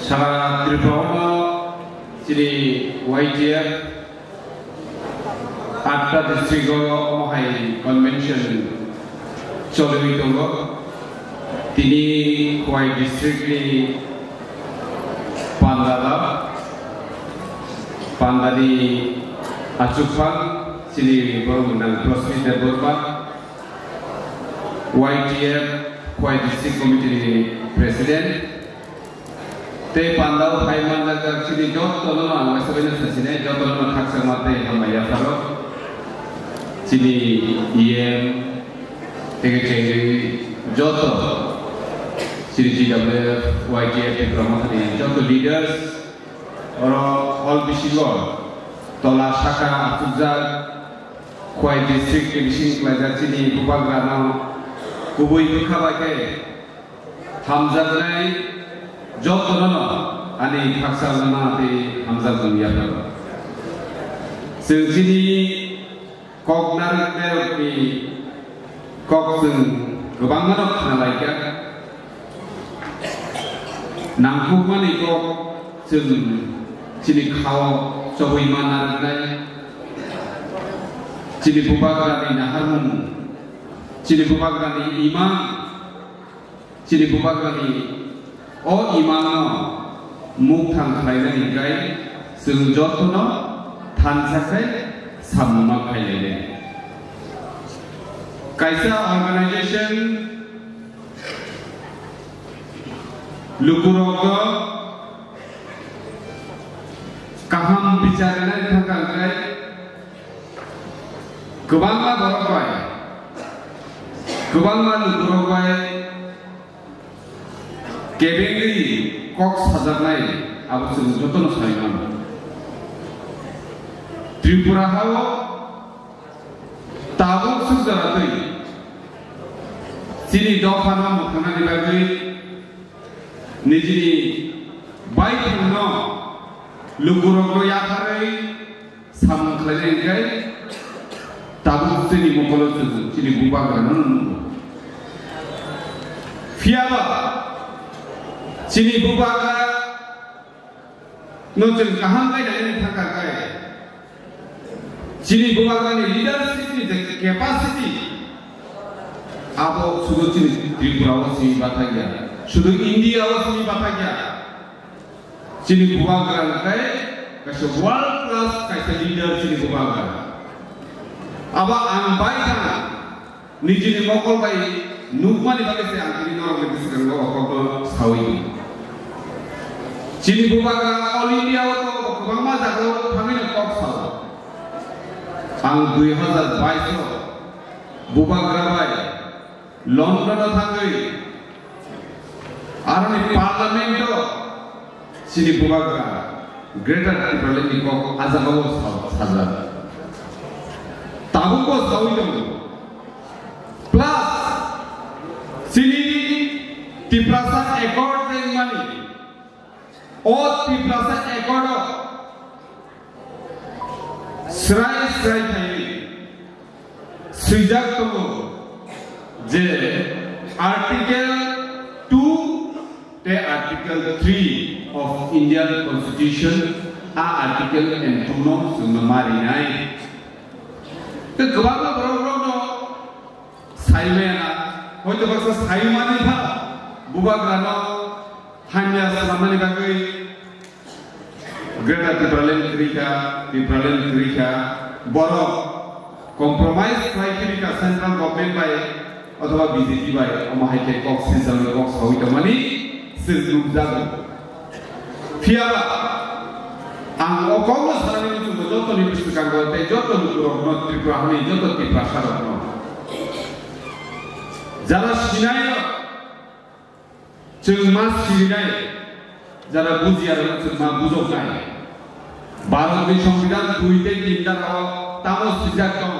Salah Tripura Sini YTF Atta District Omahai Convention Cholui Tongo Tini Kwai District ni Pandadi Achupang Sini Boromandang Prosmit Borba YTF Kwai District Committee President Te Pandau Paiman Nagar Sini Jotto Lama Wasabina Sasine Jotto Lama Kaksamate Hamaya Faro Sini IM Tege Jotto Sini GWF YTF Promotion Jotto leaders all Bishigo Tola Shaka Afuzal Kwai District Bishin Klajar Sini Kubagrana Kubui Kabake Hamzadai Jotono ani Kaksalana di Hamzadun Yapa Sini Kognar Melki Koksun Kubanganok Nalaika Nangkumani Kok Sini Kau Sobuiman Narai Sini Bubagani Naharmun Sini Bubagani Imam Sini Bubagani O Imam Mukhang Kailani Gai Sungjotono Tansakai Samuma Kailene Kaisa organization Lukurogo Kaham Bicarana Tangkai Kubanga Borobai Kubanga Lukurogai Kebengi Kok Sajarnai Abu Jotono Saiman Tripura Hao Tabuk Suzaratui Sini Dofana Mukana Dibagui Nijini Baikano Lukurogo Yakari Sam Klenegai Tabuk Sini Mokolo Sini Bubaganan Fiaba Sini Bubaga Nujun Kaham Kai Dani Thakakai Sini Bubaga ni leadership ni capacity Abo sudah Sini Tripura wasi batagya sudah India wasi batagya Sini Bubaga kai kasih world class kaisa leader Sini Bubaga Aba Ambaika Nijini Mokol Bai Nukmani Bagi se Antini Norong Legiskan Gokol Sawi Sini Bubaga All India Wato Kubangma Jaro Pamina Kok Saw Ang 2022 Bubaga Bai London Thangai Arani Parliament Sini Bubaga Greater Tripura Kok Azagawo Saza Tabuko Sawidong Plus Sini Tiprasa Accord Money O Tiprasa Accord Srai Thai Sujak Tomo Je Article 2 te Article 3 of Indian Constitution Article and 2 no Sumari Nai Ke Gawanga Borono Saimena Hoito Baksa Saimani Tha Bubagrano Hanya Salamani Bagai Greater Tripura Krika Boro Compromise Krika Central Government by Otava BJP by Omahike Cox Central Cox Hoitamani Silum Zago Fiaba Ang Okongo Sarani to Joto Nipikango, Joto Lukuro, Tripura, Joto Tripura Sarano Jara Shinayo Chungmas Shirinai Jara Buziar Chungma Buzokai Barobi Shombidan Duite Tindaro Tamos Sijakon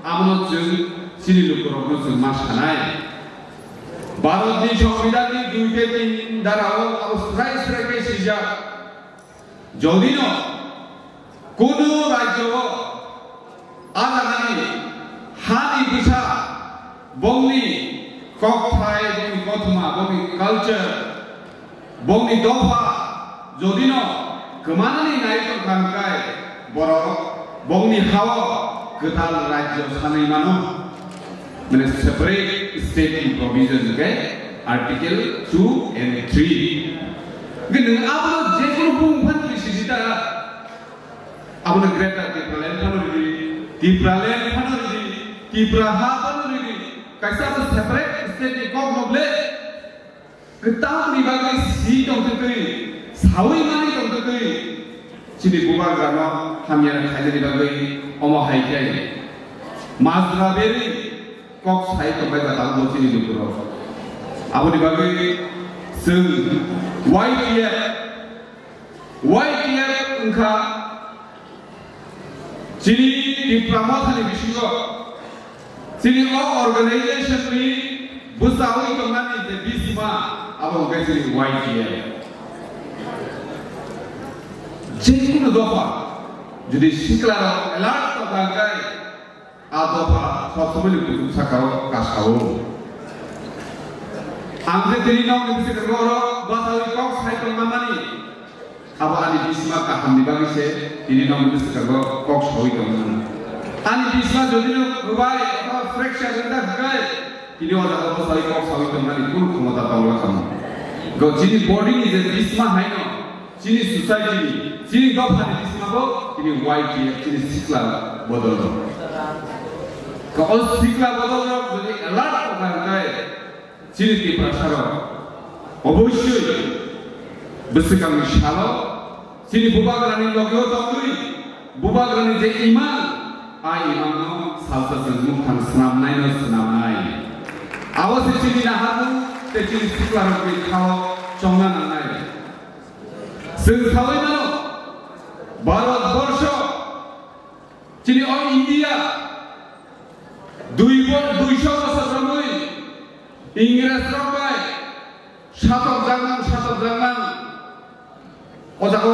Amno Chung Sini Lukuro Chungmas Hanai Barobi Shombidan Duite Tindaro Austrai Strake Sijak Jodino Kudu Rajo Adahani Hani Bisa Bongni Kokthai Bongni Kothma Bongni culture Bongni Dofa jodino kemanani naik tangkai borok bongni hawa ketal rajyo sanai mano mene separate state provision ke article 2 and 3 gini ablo jekulu bungpan kisita ablo greta Tipralen panori Tipraha panori kaisa ablo separate state kok noble ketang di bagai si dong tekui sawi mani dong tekui sini bubar grano hamyana kaisa di bagai omo haikai mazra beri kok sai to bagai tang bo sini dukuro abo di bagai seng YTF engka sini di pramothani bishigo sini organization ni busawi kemana di bisma abo kaisa di YTF jadi kuno dopa jadi siklar alert to bagai adopa sosmeli kudu sakao kasao angre teri nong ni sikaro basawi kok sai kemana abo ani bisma ka hamdi bagi se ini nong ni sikaro kok sawi kemana ani bisma jodi no rubai atau fracture rendah gai ini wala abo sawi kok sawi kemana kul kumata tawla kamu go jini body ni je bisma haino jini society jini go phani bisma go ini YTF jini sikla bodol go all sikla bodol jodi alert to bagai jini ti prasaro অবশ্যই বেসিক্যালি শালো যিনি বুবাগ্রানি লগেও তকরি বুবাগ্রানি যে ইমান আই ইমানো সালসাসন মুখান স্নামনাই আওয়াজে চিনি না হাবু তে চিনি সিকলার কই খাও চংনা নাই जों সাবাই মানো ভারতবর্ষ চিনি অ ইন্ডিয়া 200 বছর ধরে ইংরেজ রবাই Satu jangan, otak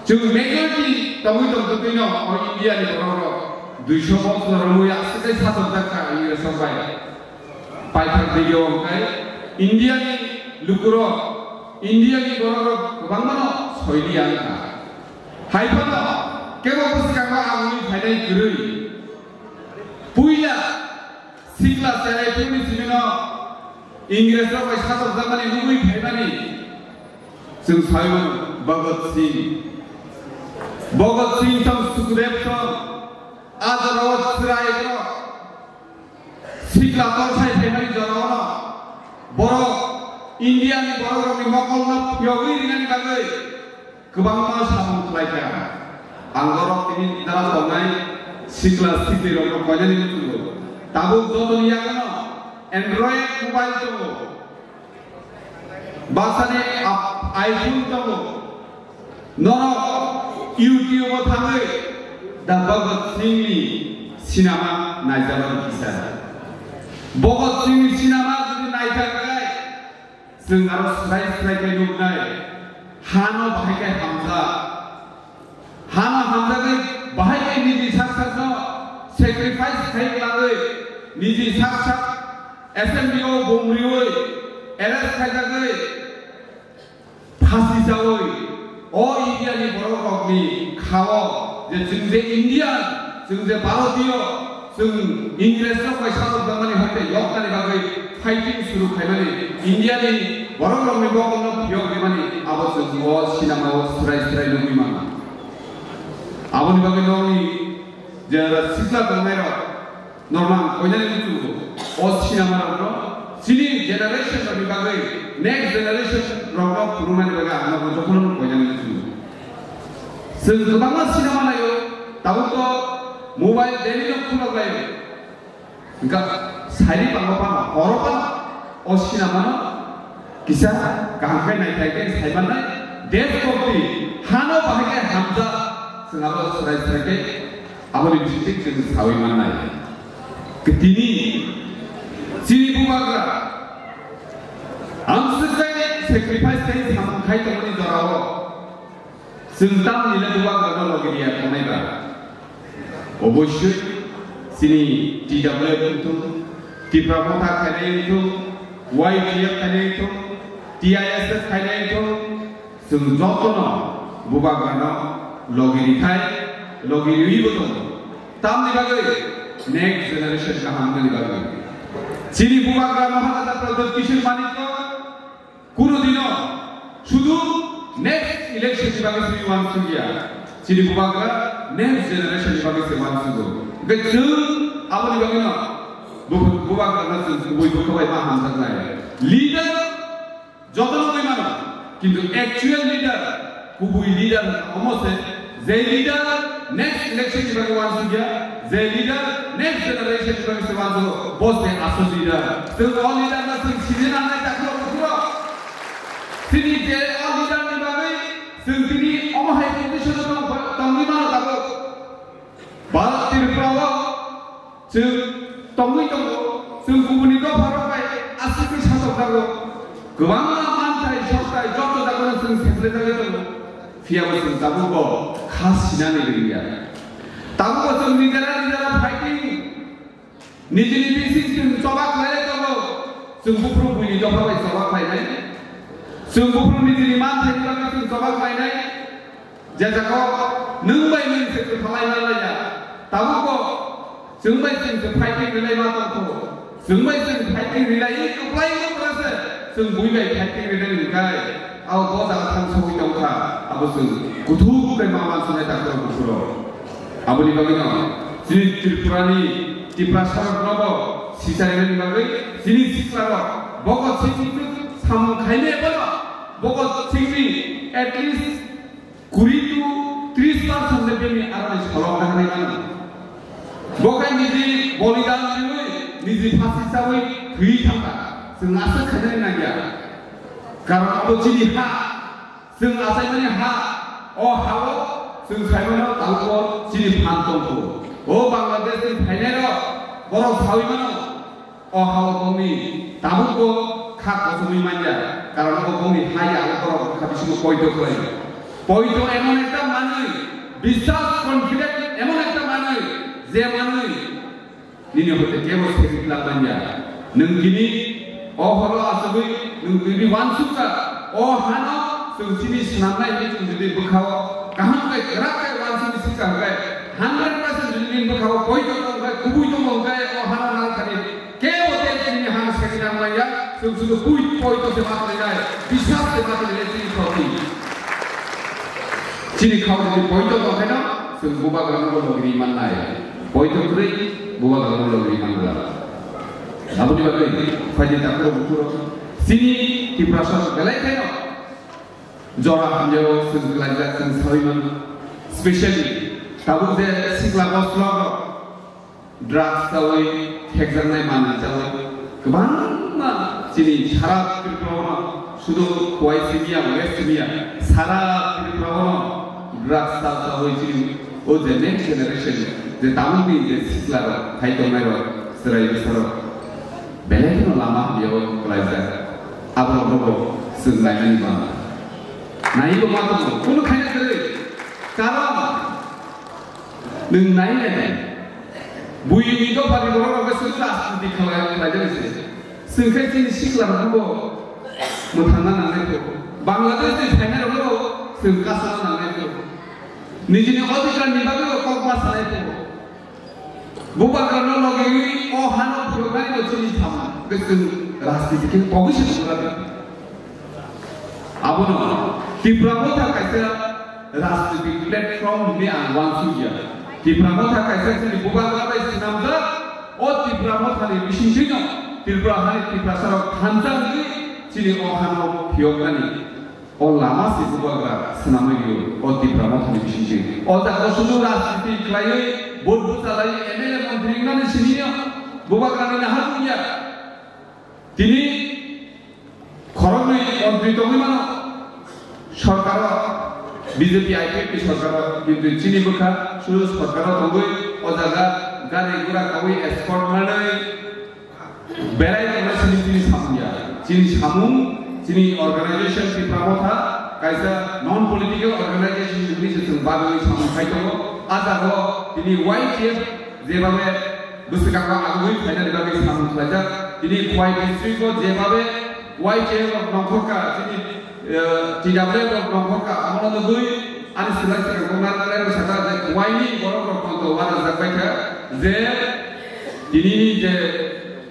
Jung majority tahu itu tentunya orang India ni orang 200 bangsa orang yang sekali satu jangan ini sampai. Pakai video kai India ni lukuro, India ni orang bang mana soili angka. Hai mana? Kau pasti kau aguni final gerui. Puila sikla serai pun sini Inggris orang satu zaman ini lebih hebat. Sing Simon Bhagat Singh tam Sukhdev tam Adrawat Sirai tam Sikla torsai hebat jana boro India ni boro kami makal na yogi dengan bagai kebanggaan sama kelaikan anggorok ini dalam tongai Sikla Sikli orang banyak ini tu tabung jodoh ni yang mana Android mobile to basane iPhone to no YouTube thangai da Bhagat Singh ni cinema najaban bisa Bhagat Singh cinema jodi naijakai जों आरो स्राय kai नुनाय हानो बाहायkai Hamza ke बाहायkai निजि साखा sacrifice kai लाङै निजि साखा SMBO Bongrioi, LS Kajagoi, Pasi Jawoi, all India ni borok ni kawo, jadi India, jadi Bharatio, jadi Inggris tu kau satu zaman ni hati, yok tadi bagai fighting suruh kau ni, India ni borok ni borok ni yok ni mana, awak semua sinama awak serai lebih mana, awak ni bagai ni, jadi sikla bermera, normal, kau ni itu. Cinema rogro, sini generation lebih bagai, next generation rogro rumah ni bagai, anak rogro pun banyak itu. Sebab cinema na yo, tahu to mobile daily lo pun lagi. Enggak, sehari panggopan, orang cinema na, kisah kahwin naik naik, sehari mana, desktop ni, hano bahagia Hamza, sengaja serai, apa di bisik jenis kahwin mana. Ketini Sini bubagra, amsekai sacrifice kai sampai temani dorawo, sentam nilai bubagra no lagi dia konai ba. Oboshut sini TWF itu, Tipramotha kene itu, YTF kene itu, TISF kene itu, जों जतनो बुबाग्रानो लगिरिखाय लगिरिबो दं तामनि बागै next generation गाहामनि बागै যিনি বুবাগ্রা মহারাজা প্রদত্ত কিশোর মানিক কোনদিনও শুধু নেক্সট ইলেকশন বিভাগে শ্রী ওয়ানসুগিয়া যিনি বুবাগ্রা নেক্সট জেনারেশন বিভাগে শ্রী ওয়ানসুগো গেছু আবনি বাগै না বুবাগ্রা না বইবো সবাই মা হামজানায় লিডার যতই মানো কিন্তু অ্যাকচুয়াল লিডার কুবুই লিডার অমসে যে লিডার নেক্সট ইলেকশন বিভাগে ওয়ানসুগিয়া যে লিডার নেক্সট জেনারেশন বিভাগে শ্রী ওয়ানসুগো বসে আসল লিডার তো অল লিডার না সিজন আনাই তাকলো পুরো তিনি যে অল লিডার বিভাগে তিনি অমহাই পজিশন তংনি মানো তাকো ভারত ত্রিপুরা जों तंगै दङ जों गुबुननिखौ भारतबाय आसिखौ साथावथारगौ गोबां मानथाय सस्ताय जत जागोन जों सेफ्लेजागै दङ फियाबो जों दाबो खासिनानै गैया दाबो जों निजेरा फाइटिं निजेनि बिसिस जों जबाक लायनाय दङ जों बुफ्रु बुनि दफाबाय जबाक लायनाय जों बुफ्रु निजेनि मानथाय बागै जों जबाक लायनाय जे जागाव नों बाय मोनसे खालायना लाया दाबो जों बाय जों फाइटिं रिलाय मा दङ जों बाय जों फाइटिं रिलाय कप्लाय कप्लासे जों बुइबाय फाइटिं रिलाय निखाय आव बजा थां सौइ दंखा आबो जों गुथु गुथै मामा सुनाय दाखर गुफुरो आबोनि बागै न जिनि त्रिपुरानि टिप्रासार नब सिसारिनि बागै जिनि सिक्लार भगत सिंनि साम खायने बल भगत सिंनि एटलिस्ट 20 to 30% लेभेलनि आराय सलाव हानाय मानो बकाय निजि बलिदान दिनै निजि फासि साबै थै थांबा जों आसा खायनाय नागिया कारण अब जिनि हा जों आसायनि हा अ हाव जों सायमनो दाउको जिनि फान दंखौ ओ बांलादेश फाइनाल बर सावैमनो अ हाव गनि दाबुको खा कसुनि मानिया कारण अब गनि हाया बर खाबिसु पयदो कय पयदो एमन एकटा मानै বিশ্বাস कन्फिडेंट एमन एकटा मानै जे मानै निनि होते केबो सेक्ला मानिया नोंगिनि अ हरो आसबै नोंगिनि वानसुका अ हानो जों जिनि साननाय जों जुदि बोखाव गाहामकै राखै वानसुनि सिकांगाय 100% जुदि बोखाव पयदो दंगाय गुबै दंगाय अ हानो नालखानि केबो तेनि हान सेक्ला मानिया जों सुदु बुइ पयदो से मातलाय বিশ্বাস से मातलाय जिनि खावनि जिनि खावनि पयदो दंखायनो जों बुबाग्रानो लगि माननाय पयदो ख्रै बुबाग्रानो लगि मानग्रा आबुनि बागै फाइदे दाखर बुकुरो जिनि टिप्रासा गलायखायनो जरा हामजो जों लायजा जों सावैमोन स्पेशली दाबो जे सिक्ला बस्ल ड्राग्स सावै हेगजानाय माने जावै गोबां जिनि सारा त्रिपुरावनो শুধু কোয়াইসিমিয়া ওয়েস্টমিয়া সারা ত্রিপুরাवनो ड्राग्स सावै जिनि ओ जे नेक्स्ट जेनारेशन जे तामुनि जे सिक्ला खायदनाय सराय बिसार बेलेगनो लामा बेयाव लायजा आबो जों लायनानै मा नायबो मा दङ कोनो खायना गै कारण नों नायनाय बुइनि द फारि बर'आव जों राजनिति खालामनाय लायजासै जोंखाय जों सिक्लाफोरखौ मोथांना नांनायखौ बांलादेशनि फाइनालाव जों गासैना नांनायखौ निजिनि अधिकारनि बागै कल्पना सानायखौ बुबाग्रानो लगि अ हानो प्रोग्राम जोंनि थामा जों राजनितिखौ पजिशन खालामो आबोनो टिप्रामो थाखायसो राजनितिक प्लेटफर्म नि आं वानसुगिया टिप्रामो थाखायसो जोंनि बुबाग्रा बायदि नामजा अ टिप्रामो थानि बिसिंथिनो टिप्रा हानि टिप्रासाराव थानजानि जिनि अ हानो फियगानि अ लामा से बुबाग्रा सनामैयो अ टिप्रामो थानि बिसिंथि अ जाखौ सुदु राजनिति खालायै भोट बुचालाय एमएलए मन्त्री नानि सिनिया बुबाग्रानि नाहारुनिया তিনি খরমে মন্ত্রী তমিমানো সরকার বিজেপি আইপিপি সরকার কিন্তু চিনি বখা শুরু সরকার তগৈ অজাগা গাড়ি গুড়া কাবৈ এক্সপোর্ট মানাই বেলাই আমরা চিনি সামুয়া চিনি সামু চিনি অর্গানাইজেশন কি প্রামথা কাইসা নন পলিটিক্যাল অর্গানাইজেশন नि जों बागै सामखाय दङ आजागो তিনি वाइटिएफ जेबाबे गोसोखांबा आगुबै फाइनाल बागै सामखायजा তিনি খোয়াই ডিস্ট্রিক্ট जेबाबे वाइटिएफ नखरका তিনি tidak boleh berpengkor amal negeri ani selesai kemudian ada sekarang kuaini borok konto wadah zakbaika ze ini je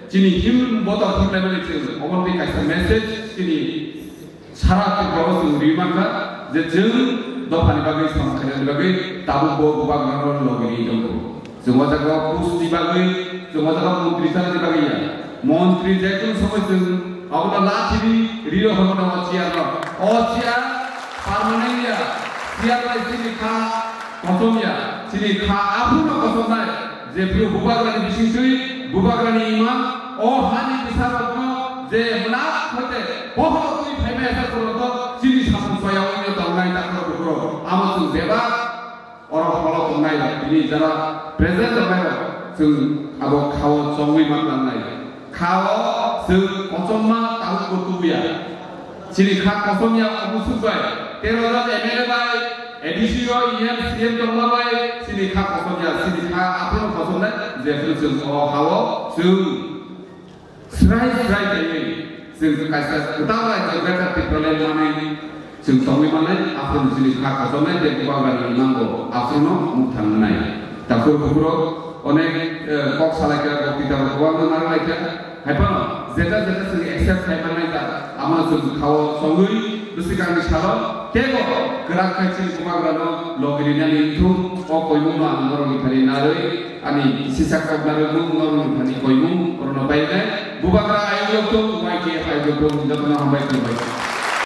sini him botol him level itu orang di kasih message sini syarat kebawas rimaka je jeng dopan bagi sama kalian bagi tabu bawa bagan lagi itu semua jaga pus dibagi semua jaga menteri sana dibagi ya menteri jatuh semua itu awalnya latih rio hamana ocia permanen ya siapa sini kah kosong ya sini kah abu nak kosong naik je bubagan bisnisui bubagan iman oh hani besar apa je menak hote bohong tu famous terus sini sama saya ini tahun lain tak terus amat tu bebas orang kalau tahun lain ini jara present apa tu abu kau songwi makan lain kau tu kosong mah tahu betul ya sini kah kosong ya abu subai terorat MLA bay edisio IM CM jomla bay sini kah kosong ya sini kah apa kosong lah je tu oh kau tu serai iniซึ่งการutama juga ketika problem mana iniซึ่งตรงนี้mana afro di sini hak asasnya dari keluarga Mango afro mutan mana tapi beberapa onek kok salah kerja kita keluarga mana lagi apa zeta sini accept mana itu amalซึ่งเขาsongui bisikan misalnya tego gerak kecil keluarga logirinya itu oh koyum lah orang itu nari ani sisa keluarga orang itu koyum orang baiknya Bubakar ayo tuh, baik ya, ayo tuh, tidak pernah baik.